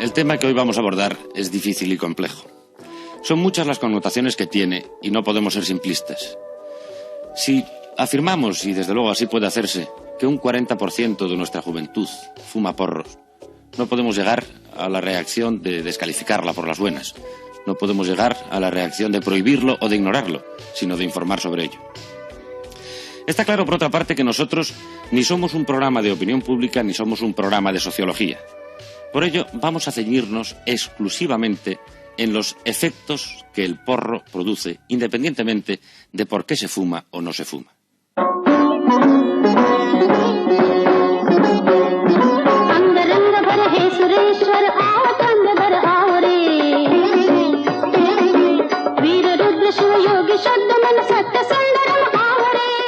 El tema que hoy vamos a abordar es difícil y complejo. Son muchas las connotaciones que tiene y no podemos ser simplistas. Si afirmamos, y desde luego así puede hacerse, que un 40% de nuestra juventud fuma porros, no podemos llegar a la reacción de descalificarla por las buenas. No podemos llegar a la reacción de prohibirlo o de ignorarlo, sino de informar sobre ello. Está claro, por otra parte, que nosotros ni somos un programa de opinión pública ni somos un programa de sociología. Por ello, vamos a ceñirnos exclusivamente en los efectos que el porro produce, independientemente de por qué se fuma o no se fuma.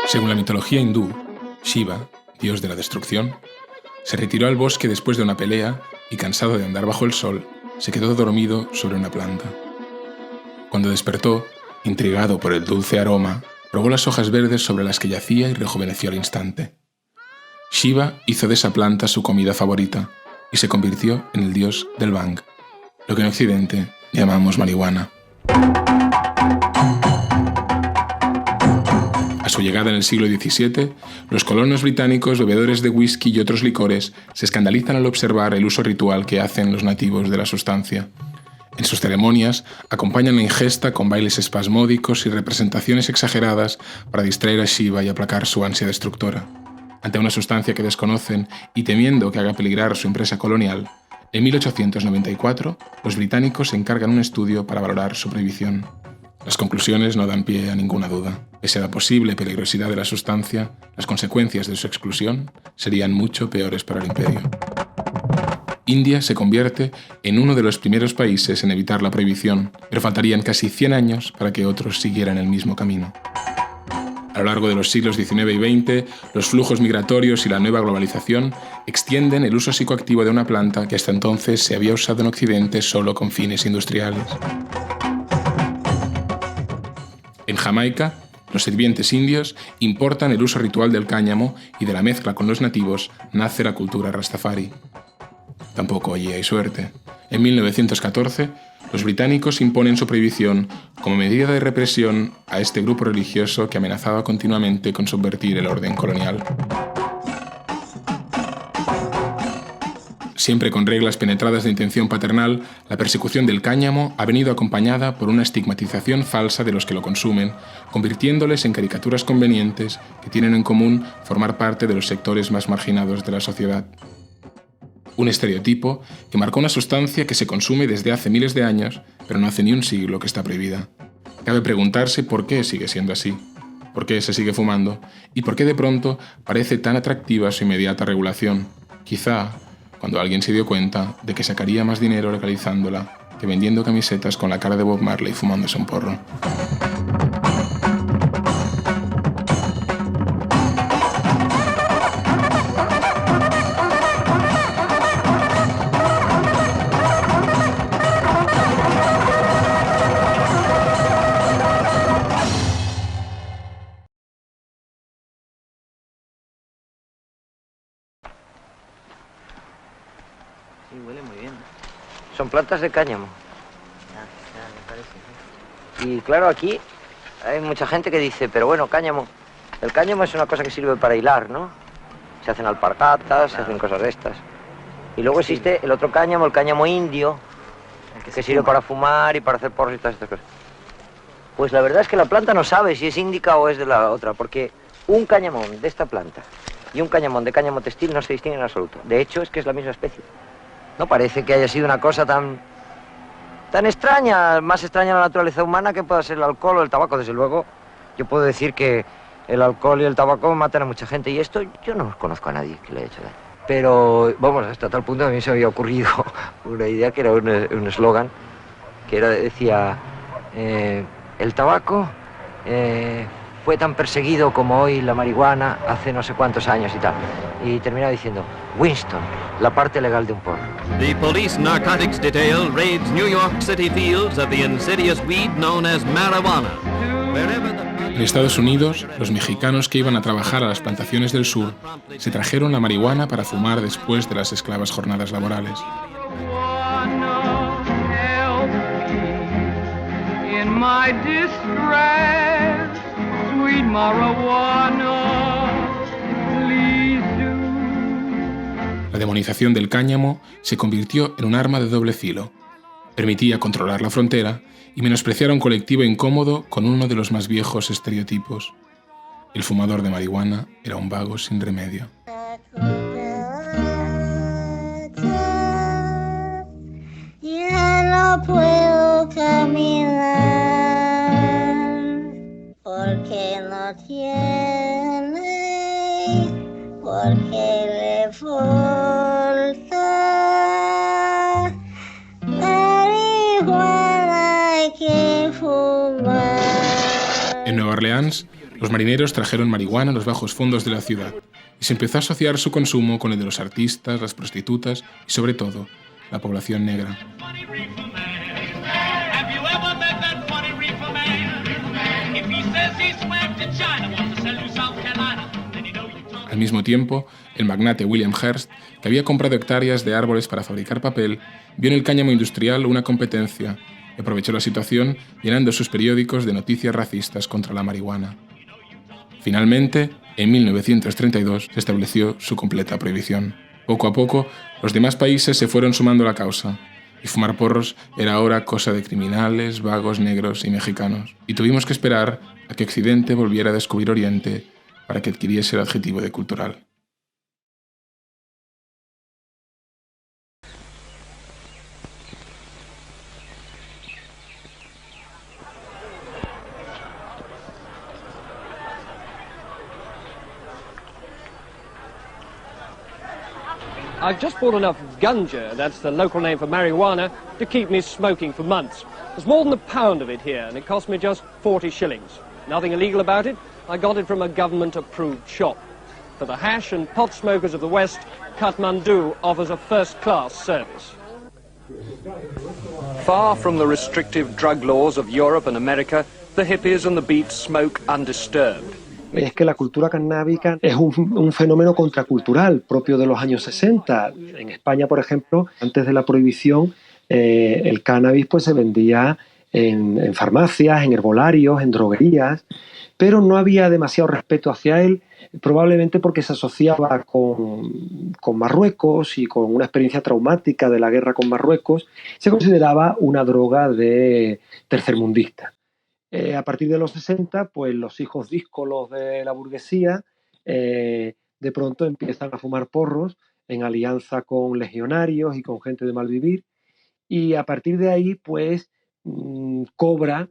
Según la mitología hindú, Shiva, dios de la destrucción, se retiró al bosque después de una pelea y, cansado de andar bajo el sol, se quedó dormido sobre una planta. Cuando despertó, intrigado por el dulce aroma, probó las hojas verdes sobre las que yacía y rejuveneció al instante. Shiva hizo de esa planta su comida favorita y se convirtió en el dios del bhang, lo que en Occidente llamamos marihuana. A su llegada en el siglo XVII, los colonos británicos, bebedores de whisky y otros licores, se escandalizan al observar el uso ritual que hacen los nativos de la sustancia. En sus ceremonias, acompañan la ingesta con bailes espasmódicos y representaciones exageradas para distraer a Shiva y aplacar su ansia destructora. Ante una sustancia que desconocen y temiendo que haga peligrar su empresa colonial, en 1894, los británicos encargan un estudio para valorar su prohibición. Las conclusiones no dan pie a ninguna duda. Pese a la posible peligrosidad de la sustancia, las consecuencias de su exclusión serían mucho peores para el imperio. India se convierte en uno de los primeros países en evitar la prohibición, pero faltarían casi 100 años para que otros siguieran el mismo camino. A lo largo de los siglos XIX y XX, los flujos migratorios y la nueva globalización extienden el uso psicoactivo de una planta que hasta entonces se había usado en Occidente solo con fines industriales. En Jamaica, los sirvientes indios importan el uso ritual del cáñamo y de la mezcla con los nativos nace la cultura rastafari. Tampoco allí hay suerte. En 1914, los británicos imponen su prohibición como medida de represión a este grupo religioso que amenazaba continuamente con subvertir el orden colonial. Siempre con reglas penetradas de intención paternal, la persecución del cáñamo ha venido acompañada por una estigmatización falsa de los que lo consumen, convirtiéndoles en caricaturas convenientes que tienen en común formar parte de los sectores más marginados de la sociedad. Un estereotipo que marcó una sustancia que se consume desde hace miles de años, pero no hace ni un siglo que está prohibida. Cabe preguntarse por qué sigue siendo así, por qué se sigue fumando y por qué de pronto parece tan atractiva su inmediata regulación. Quizá cuando alguien se dio cuenta de que sacaría más dinero legalizándola que vendiendo camisetas con la cara de Bob Marley fumándose un porro. Sí, huele muy bien. Son plantas de cáñamo. Ya, me parece. Y claro, aquí hay mucha gente que dice, pero bueno, cáñamo. El cáñamo es una cosa que sirve para hilar, ¿no? Se hacen alpargatas, se hacen cosas de estas. Y luego existe el otro cáñamo, el cáñamo indio, que sirve para fumar y para hacer porros y todas estas cosas. Pues la verdad es que la planta no sabe si es índica o es de la otra, porque un cáñamo de esta planta y un cáñamo de cáñamo textil no se distinguen en absoluto. De hecho, es que es la misma especie. No parece que haya sido una cosa tan extraña, más extraña en la naturaleza humana que pueda ser el alcohol o el tabaco. Desde luego, yo puedo decir que el alcohol y el tabaco matan a mucha gente, y esto yo no conozco a nadie que le haya hecho daño. Pero, vamos, hasta tal punto a mí se me había ocurrido una idea que era un eslogan, que decía, el tabaco fue tan perseguido como hoy la marihuana hace no sé cuántos años y tal. Y terminaba diciendo, Winston, la parte legal de un porro. The Police Narcotics Detail raids New York City fields of the insidious weed known as marijuana. En Estados Unidos, los mexicanos que iban a trabajar a las plantaciones del sur se trajeron la marihuana para fumar después de las esclavas jornadas laborales. my distress, sweet marijuana, please do. La demonización del cáñamo se convirtió en un arma de doble filo. Permitía controlar la frontera y menospreciar a un colectivo incómodo con uno de los más viejos estereotipos. El fumador de marihuana era un vago sin remedio. Ya no puedo caminar porque no tiene, porque le falta marihuana hay que fumar. En Nueva Orleans, los marineros trajeron marihuana a los bajos fondos de la ciudad y se empezó a asociar su consumo con el de los artistas, las prostitutas y, sobre todo, la población negra. Al mismo tiempo, el magnate William Hearst, que había comprado hectáreas de árboles para fabricar papel, vio en el cáñamo industrial una competencia y aprovechó la situación llenando sus periódicos de noticias racistas contra la marihuana. Finalmente, en 1932 se estableció su completa prohibición. Poco a poco, los demás países se fueron sumando a la causa, y fumar porros era ahora cosa de criminales, vagos, negros y mexicanos. Y tuvimos que esperar a que Occidente volviera a descubrir Oriente para que adquiriese el adjetivo de cultural. I've just bought enough ganja, that's the local name for marijuana, to keep me smoking for months. There's more than a pound of it here, and it cost me just 40 shillings. Nothing illegal about it. I got it from a government-approved shop. For the hash and pot smokers of the West, Kathmandu offers a first-class service. Far from the restrictive drug laws of Europe and America, the hippies and the beats smoke undisturbed. Es que la cultura canábica es un fenómeno contracultural propio de los años 60. En España, por ejemplo, antes de la prohibición, el cannabis pues, se vendía en farmacias, en herbolarios, en droguerías, pero no había demasiado respeto hacia él, probablemente porque se asociaba con Marruecos y con una experiencia traumática de la guerra con Marruecos. Se consideraba una droga de tercermundista. A partir de los 60, pues los hijos díscolos de la burguesía de pronto empiezan a fumar porros en alianza con legionarios y con gente de mal vivir, y a partir de ahí pues cobra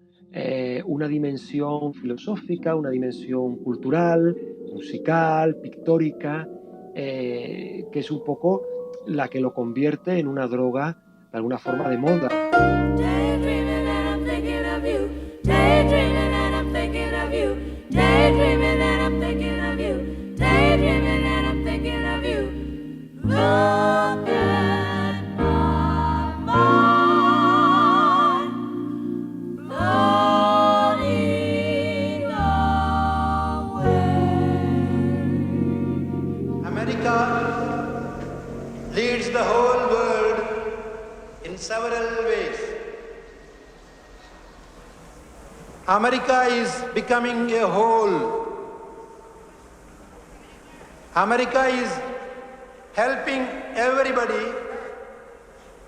una dimensión filosófica, una dimensión cultural, musical, pictórica, que es un poco la que lo convierte en una droga de alguna forma de moda. Daydreaming and I'm thinking of you. Daydreaming and I'm thinking of you. Daydreaming and I'm thinking of you. Look at my mind, floating away. America leads the whole world in several ways. America is becoming a whole. America is helping everybody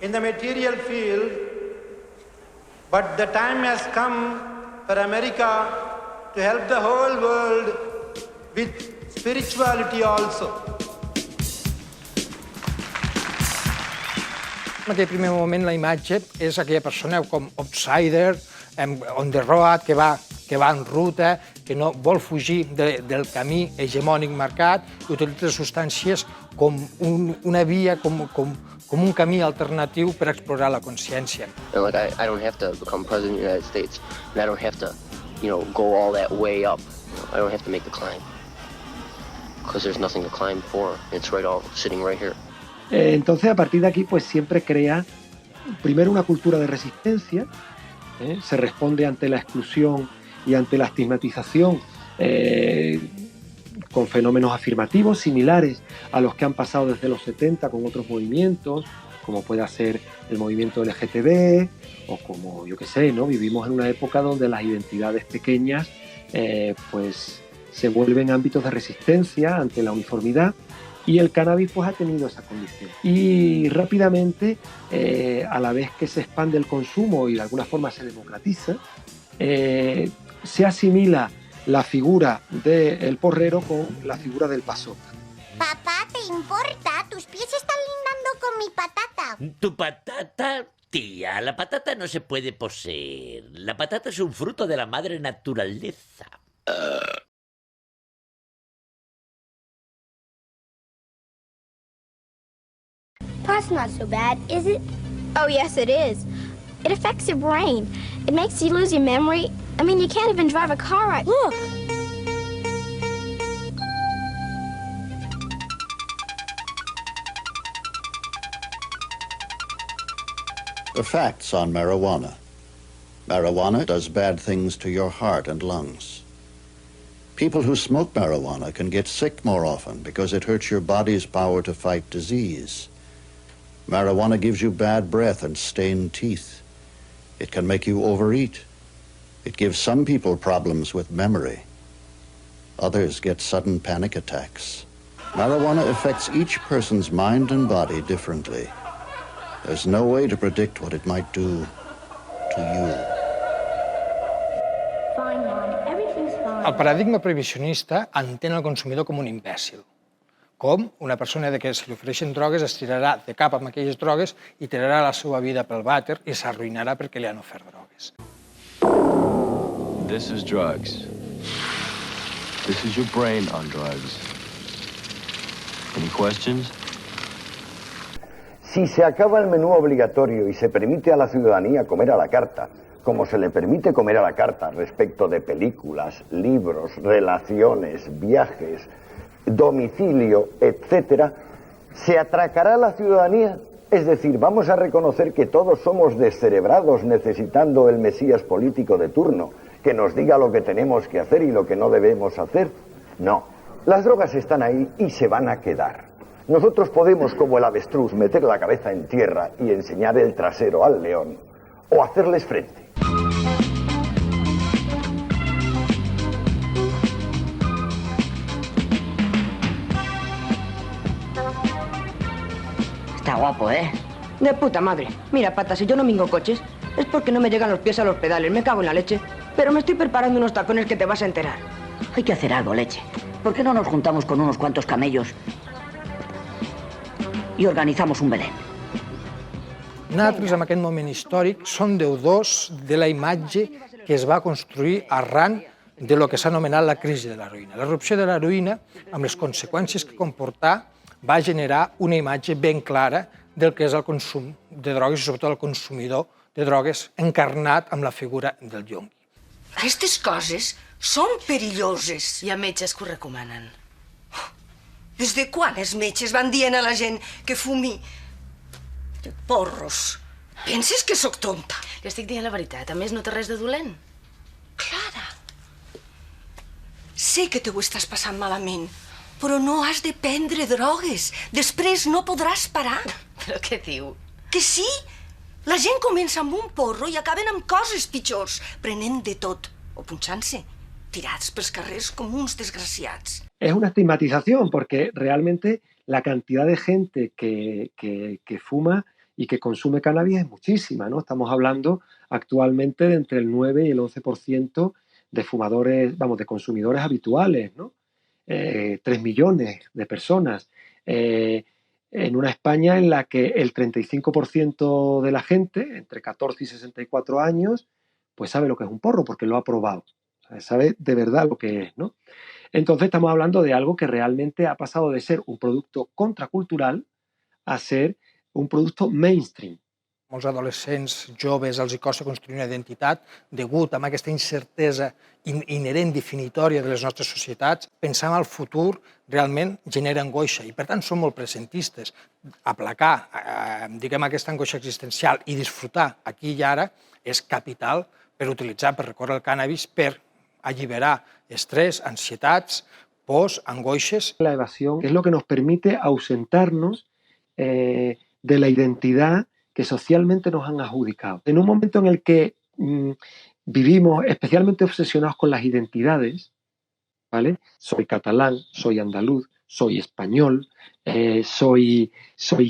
in the material field, but the time has come for America to help the whole world with spirituality also. En aquell primer moment la imatge és aquella persona com outsider, on the road, que va en ruta, que no vol fugir del camí hegemònic marcat, i utilitza substàncies com una via, com un camí alternatiu per explorar la consciència. Like I don't have to become president of the United States, and I don't have to, go all that way up. I don't have to make the climb, because there's nothing to climb for. It's all sitting right here. Entonces, a partir de aquí, pues siempre crea, primero, una cultura de resistencia. Se responde ante la exclusión y ante la estigmatización con fenómenos afirmativos similares a los que han pasado desde los 70 con otros movimientos, como pueda ser el movimiento LGTB o como, yo qué sé, ¿no? Vivimos en una época donde las identidades pequeñas pues se vuelven ámbitos de resistencia ante la uniformidad, y el cannabis pues ha tenido esa condición. Y rápidamente, a la vez que se expande el consumo y de alguna forma se democratiza, se asimila la figura del porrero con la figura del pasota. Papá, ¿te importa? Tus pies están lindando con mi patata. ¿Tu patata? Tía, la patata no se puede poseer. La patata es un fruto de la madre naturaleza. Pot's not so bad, is it? Oh, yes, it is. It affects your brain. It makes you lose your memory. I mean, you can't even drive a car right. Look! The facts on marijuana. Marijuana does bad things to your heart and lungs. People who smoke marijuana can get sick more often because it hurts your body's power to fight disease. Marijuana gives you bad breath and stained teeth. It can make you overeat. It gives some people problems with memory. Others get sudden panic attacks. Marijuana affects each person's mind and body differently. There's no way to predict what it might do to you. El paradigma prohibicionista entén el consumidor com un imbècil, com una persona que si li ofereixen drogues es tirarà de cap amb aquelles drogues i tirarà la seva vida pel vàter i s'arruïnarà perquè li han ofert drogues. This is drugs. This is your brain on drugs. Any questions? Si se acaba el menú obligatorio y se permite a la ciudadanía comer a la carta, como se le permite comer a la carta respecto de películas, libros, relaciones, viajes, domicilio, etcétera, ¿se atracará a la ciudadanía? Es decir, ¿vamos a reconocer que todos somos descerebrados necesitando el mesías político de turno que nos diga lo que tenemos que hacer y lo que no debemos hacer? No, las drogas están ahí y se van a quedar. Nosotros podemos, como el avestruz, meter la cabeza en tierra y enseñar el trasero al león, o hacerles frente. Está guapo, ¿eh? De puta madre. Mira, pata, si yo no mingo coches, es porque no me llegan los pies a los pedales, me cago en la leche. Pero me estoy preparando unos tacones que te vas a enterar. Hay que hacer algo, leche. ¿Por qué no nos juntamos con unos cuantos camellos i organitzamos un Belén? Nosaltres, en aquest moment històric, som deudors de la imatge que es va construir arran de lo que s'ha anomenat la crisi de l'heroïna. L'erupció de l'heroïna, amb les conseqüències que comportà, va generar una imatge ben clara del que és el consum de drogues i sobretot el consumidor de drogues encarnat amb la figura del yonqui. Aquestes coses són perilloses. Hi ha metges que ho recomanen. Des de quan els metges van dient a la gent que fumi porros? Penses que sóc tonta? Li estic dient la veritat. A més, no té res de dolent. Clara, sé que te ho estàs passant malament, però no has de prendre drogues. Després no podràs parar. Però què diu? Que sí! La gent comença amb un porro i acaben amb coses pitjors, prenent de tot o punxant-se, tirats pels carrers com uns desgraciats. Es una estigmatización porque realmente la cantidad de gente que fuma y que consume cannabis es muchísima, ¿no? Estamos hablando actualmente de entre el 9 y el 11% de fumadores, vamos, de consumidores habituales, ¿no? 3 millones de personas. En una España en la que el 35% de la gente, entre 14 y 64 años, pues sabe lo que es un porro porque lo ha probado. O sea, sabe de verdad lo que es, ¿no? Entonces estamos hablando de algo que realmente ha pasado de ser un producto contracultural a ser un producto mainstream. Molts adolescents joves els costa construir una identitat degut a aquesta incertesa inherent definitòria de les nostres societats. Pensar en el futur realment genera angoixa i, per tant, som molt presentistes. Aplacar, diguem, aquesta angoixa existencial i disfrutar aquí i ara és capital per utilitzar, per recórrer el cànnabis, per alliberar estrès, ansietats, pors, angoixes. La evasión es lo que nos permite ausentarnos de de la identidad que socialmente nos han adjudicado. En un momento en el que vivimos especialmente obsesionados con las identidades, ¿vale? Soy catalán, soy andaluz, soy español, soy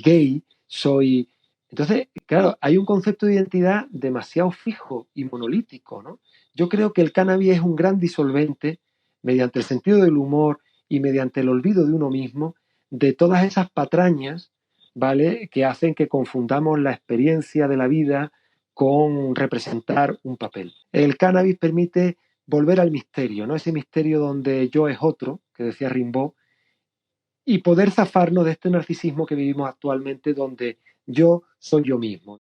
gay, soy... Entonces, claro, hay un concepto de identidad demasiado fijo y monolítico, ¿no? Yo creo que el cannabis es un gran disolvente, mediante el sentido del humor y mediante el olvido de uno mismo, de todas esas patrañas, ¿vale?, que hacen que confundamos la experiencia de la vida con representar un papel. El cannabis permite volver al misterio, ¿no? Ese misterio donde yo es otro, que decía Rimbaud, y poder zafarnos de este narcisismo que vivimos actualmente, donde yo soy yo mismo.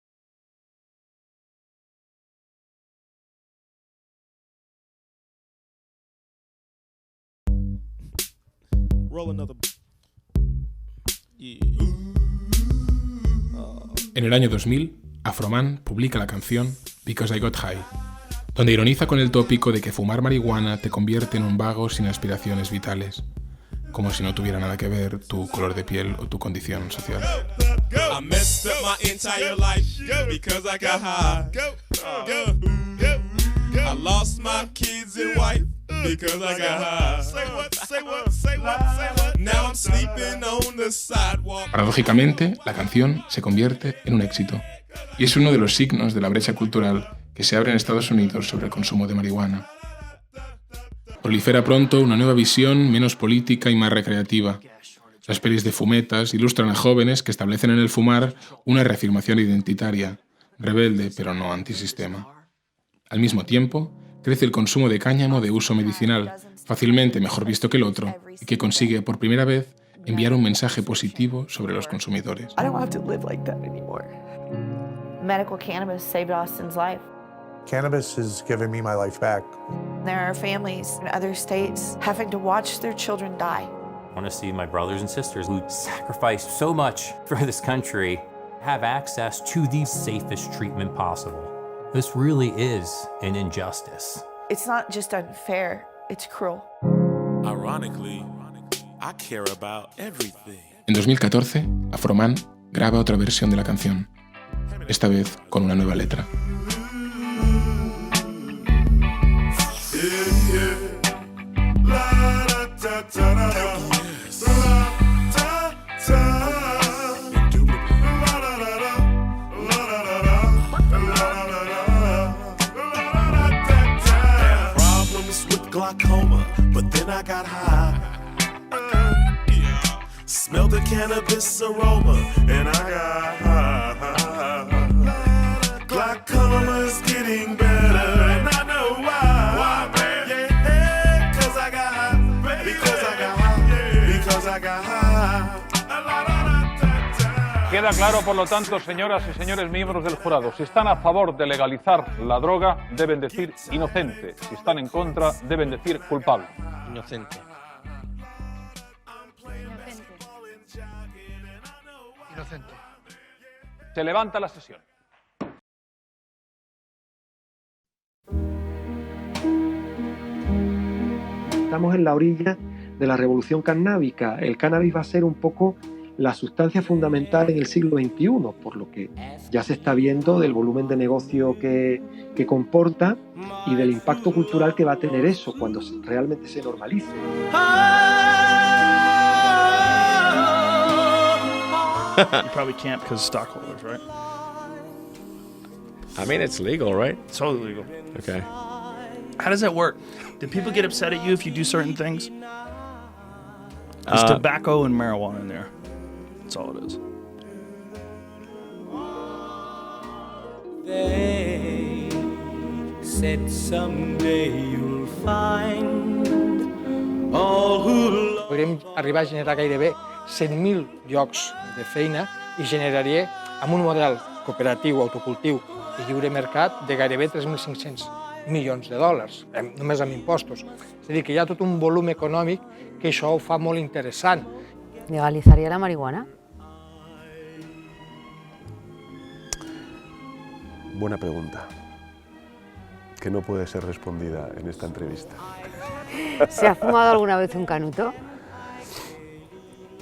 En el año 2000, Afroman publica la canción Because I Got High, donde ironiza con el tópico de que fumar marihuana te convierte en un vago sin aspiraciones vitales, como si no tuviera nada que ver tu color de piel o tu condición social. I messed up my entire life because I got high. I lost my kids and wife because I got high. Say what? Now I'm sleeping on the sidewalk. Paradójicamente, la canción se convierte en un éxito, y es uno de los signos de la brecha cultural que se abre en Estados Unidos sobre el consumo de marihuana. Prolifera pronto una nueva visión menos política y más recreativa. Las pelis de fumetas ilustran a jóvenes que establecen en el fumar una reafirmación identitaria, rebelde pero no antisistema. Al mismo tiempo, crece el consumo de cáñamo de uso medicinal, fácilmente mejor visto que el otro, y que consigue por primera vez enviar un mensaje positivo sobre los consumidores. I don't have to live like that anymore. Medical cannabis saved Austin's life. Cannabis has given me my life back. There are families in other states having to watch their children die. I want to see my brothers and sisters who sacrificed so much for this country have access to the safest treatment possible. This really is an injustice. It's not just unfair, it's cruel. Ironically, I care about everything. En 2014, Afroman graba otra versión de la canción, esta vez con una nueva letra. Glaucoma, but then I got high. Smell the cannabis aroma, and I got high. Glaucoma's getting better, and I know why. Why, man? Yeah, 'cause I got high. Because I got high. Because I got high. Queda claro, por lo tanto, señoras y señores miembros del jurado, si están a favor de legalizar la droga, deben decir inocente. Si están en contra, deben decir culpable. Inocente. Inocente. Se levanta la sesión. Estamos en la orilla de la revolución canábica. El cannabis va a ser un poco la sustancia fundamental en el siglo XXI, por lo que ya se está viendo del volumen de negocio que comporta y del impacto cultural que va a tener eso cuando realmente se normalice. You probably can't because of stockholders, right? I mean, it's legal, right? It's totally legal. Okay. How does that work? Do people get upset at you if you do certain things? There's tobacco and marijuana in there. That's all it is. They said someday you'll find all who... Podríem arribar a generar gairebé 100.000 llocs de feina i generaria, amb un model cooperatiu, autocultiu i lliure mercat, de gairebé 3.500 milions de dòlars, només amb impostos. És a dir, que hi ha tot un volum econòmic que això ho fa molt interessant. ¿Legalizaría la marihuana? Buena pregunta, que no puede ser respondida en esta entrevista. ¿Se ha fumado alguna vez un canuto?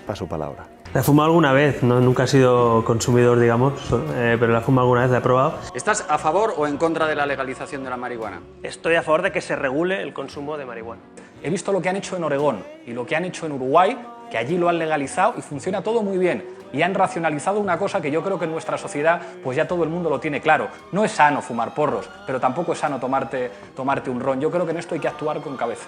Paso palabra. La he fumado alguna vez, no, nunca he sido consumidor, digamos, pero la he fumado alguna vez, la he probado. ¿Estás a favor o en contra de la legalización de la marihuana? Estoy a favor de que se regule el consumo de marihuana. He visto lo que han hecho en Oregón y lo que han hecho en Uruguay, que allí lo han legalizado y funciona todo muy bien. Y han racionalizado una cosa que yo creo que en nuestra sociedad pues ya todo el mundo lo tiene claro. No es sano fumar porros, pero tampoco es sano tomarte un ron. Yo creo que en esto hay que actuar con cabeza.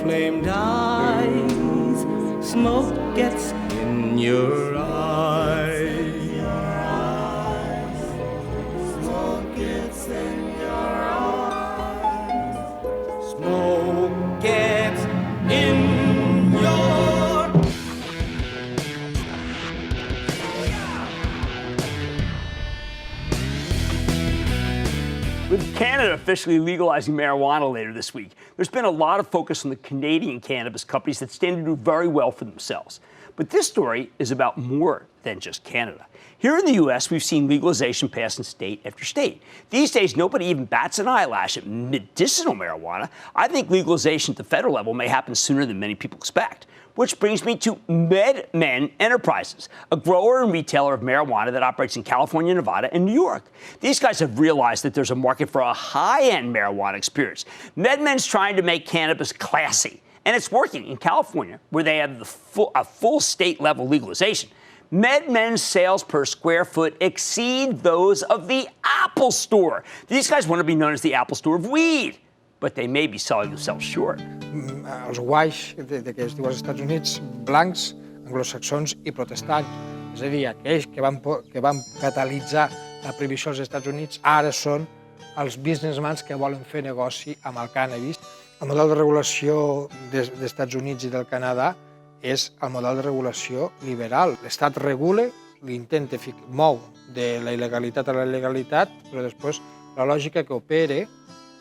Flame dies, smoke gets in your eyes. Smoke gets in your eyes. Smoke gets in your. With Canada officially legalizing marijuana later this week, there's been a lot of focus on the Canadian cannabis companies that stand to do very well for themselves. But this story is about more than just Canada. Here in the U.S., we've seen legalization pass in state after state. These days, nobody even bats an eyelash at medicinal marijuana. I think legalization at the federal level may happen sooner than many people expect. Which brings me to MedMen Enterprises, a grower and retailer of marijuana that operates in California, Nevada, and New York. These guys have realized that there's a market for a high-end marijuana experience. MedMen's trying to make cannabis classy, and it's working in California, where they have a full state-level legalization. MedMen's sales per square foot exceed those of the Apple Store. These guys want to be known as the Apple Store of weed, but they may be selling themselves short. Els guaix que es diu als Estats Units, blancs, anglosaxons i protestants. És a dir, aquells que van catalitzar la prohibició als Estats Units ara són els businessmans que volen fer negoci amb el cànnabis. El model de regulació dels Estats Units i del Canadà és el model de regulació liberal. L'Estat regula, l'intenta mou de la il·legalitat a la legalitat, però després la lògica que opera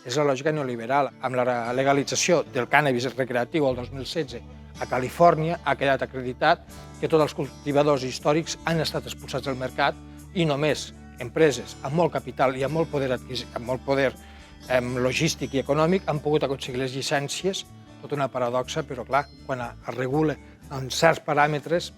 és la lògica neoliberal. Amb la legalització del cànnabis recreatiu el 2016 a Califòrnia ha quedat acreditat que tots els cultivadors històrics han estat expulsats del mercat i només empreses amb molt capital i amb molt poder logístic i econòmic han pogut aconseguir les llicències. Tota una paradoxa, però clar, quan es regula en certs paràmetres,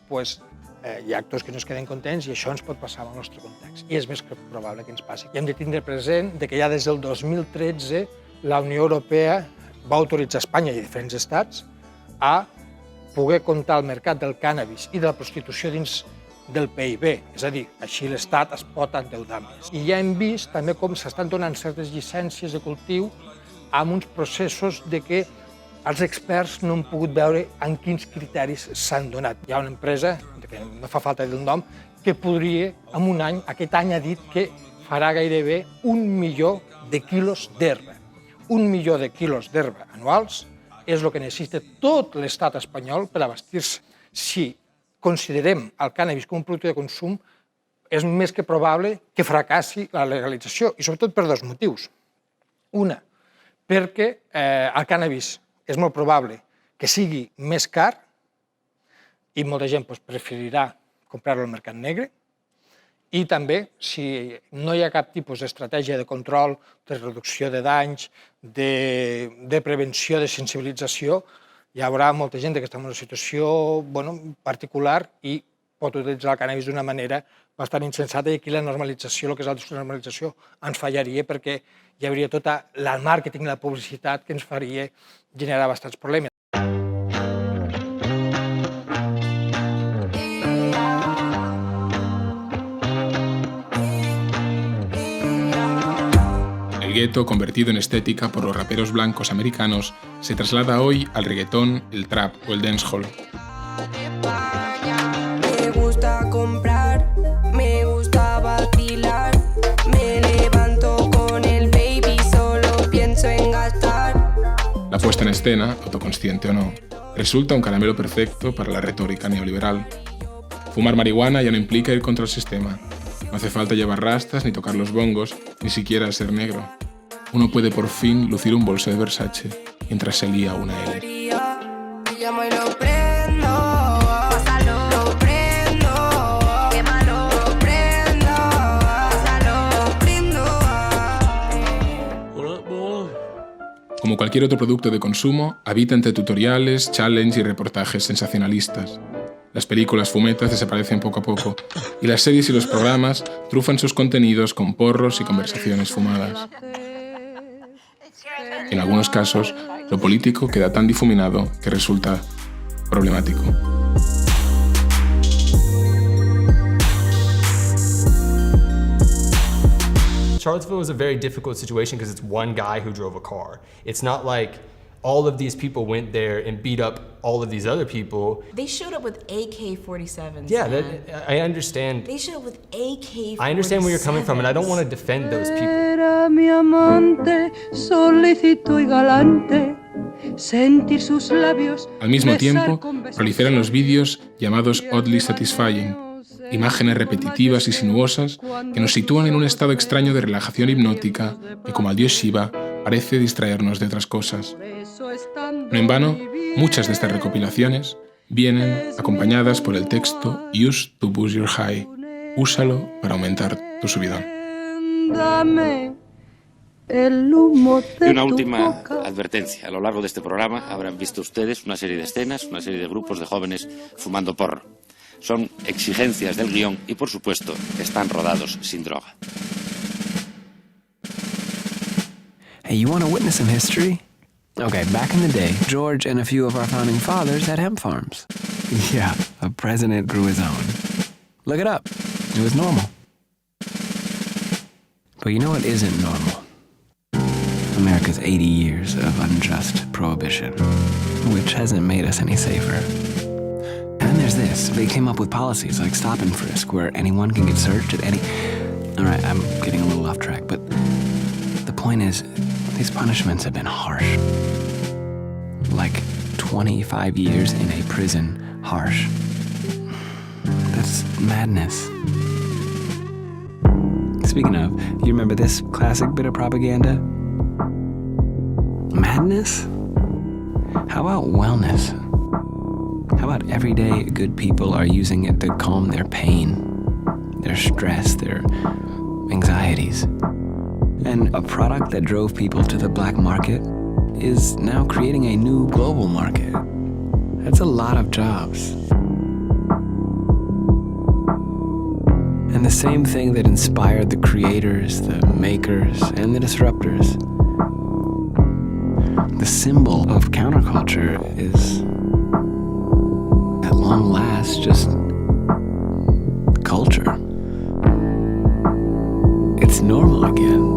hi ha actors que no es queden contents i això ens pot passar al nostre context. I és més que probable que ens passi. I hem de tindre present que ja des del 2013 la Unió Europea va autoritzar Espanya i diferents estats a poder comptar el mercat del cànnabis i de la prostitució dins del PIB. És a dir, així l'Estat es pot endeudar més. I ja hem vist també com s'estan donant certes llicències de cultiu amb uns processos de que els experts no han pogut veure en quins criteris s'han donat. Hi ha una empresa, que no fa falta dir el nom, que podria, en un any, aquest any ha dit que farà gairebé 1 milió de quilos d'herba. 1 milió de quilos d'herba anuals és el que necessita tot l'estat espanyol per abastir-se. Si considerem el cànnabis com un producte de consum, és més que probable que fracassi la legalització, i sobretot per dos motius. Una, perquè el cànnabis és molt probable que sigui més car i molta gent preferirà comprar-lo al mercat negre. I també, si no hi ha cap tipus d'estratègia de control, de reducció de danys, de prevenció, de sensibilització, hi haurà molta gent que està en una situació particular i pot utilitzar el cànnabis d'una manera bastant insensata, i aquí la normalització, el que és la desnormalització, ens fallaria perquè hi hauria tot el màrqueting i la publicitat que ens faria generar bastants problemes. El gueto, convertido en estética por los raperos blancos americanos, se traslada hoy al reggaetón, el trap o el dancehall. Me gusta comprar, me gusta vacilar, me levanto con el baby, solo pienso en gastar. La puesta en escena, autoconsciente o no, resulta un caramelo perfecto para la retórica neoliberal. Fumar marihuana ya no implica ir contra el sistema. No hace falta llevar rastas, ni tocar los bongos, ni siquiera ser negro. uno puede por fin lucir un bolso de Versace mientras se lía una L. Como cualquier otro producto de consumo, habita entre tutoriales, challenge y reportajes sensacionalistas. Las películas fumetas desaparecen poco a poco, y las series y los programas trufan sus contenidos con porros y conversaciones fumadas. En algunos casos, lo político queda tan difuminado que resulta problemático. Charlottesville was a very difficult situation because it's one guy who drove a car. It's not like all of these people went there and beat up all of these other people. They showed up with AK-47s. Yeah, I understand. They showed up with AK-47s. I understand where you're coming from, and I don't want to defend those people. Era mi amante, solícito y galante, sentir sus labios. Al mismo tiempo, proliferan los vídeos llamados oddly satisfying, imágenes repetitivas y sinuosas que nos sitúan en un estado extraño de relajación hipnótica que, como al dios Shiva, parece distraernos de otras cosas. No en vano, muchas de estas recopilaciones vienen acompañadas por el texto Use to boost your high, úsalo para aumentar tu subidón. Y una última advertencia. A lo largo de este programa habrán visto ustedes una serie de escenas, una serie de grupos de jóvenes fumando porro. Son exigencias del guión y, por supuesto, están rodados sin droga. Hey, you want to witness some history? Okay, back in the day, George and a few of our founding fathers had hemp farms. Yeah, a president grew his own. Look it up. It was normal. But you know what isn't normal? America's 80 years of unjust prohibition, which hasn't made us any safer. And then there's this. They came up with policies like stop and frisk, where anyone can get searched at any... All right, I'm getting a little off track, but the point is, these punishments have been harsh. Like 25 years in a prison, harsh. That's madness. Speaking of, you remember this classic bit of propaganda? Madness? How about wellness? How about everyday good people are using it to calm their pain, their stress, their anxieties? And a product that drove people to the black market is now creating a new global market. That's a lot of jobs. And the same thing that inspired the creators, the makers, and the disruptors. The symbol of counterculture is, at long last, just culture. It's normal again.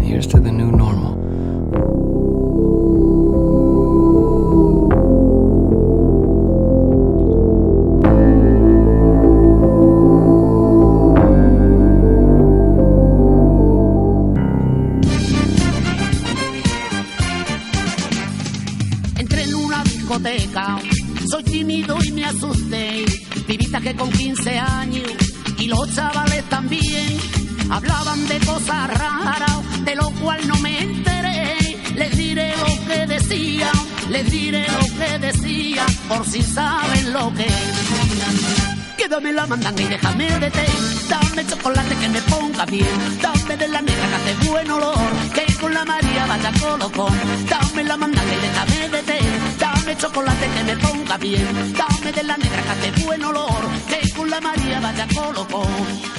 Here's to the new normal. Entré en una discoteca, soy tímido y me asusté. Pibita que con 15 años y los chavales también hablaban de cosas raras, de lo cual no me enteré. Les diré lo que decían, les diré lo que decían, por si saben lo que es. Que dame la mandanga y déjame de té, dame chocolate que me ponga bien, dame de la negra que hace buen olor, que con la María vaya colocón. Dame la mandanga y déjame de té, dame chocolate que me ponga bien, dame de la negra que hace buen olor, que con la María vaya colocón.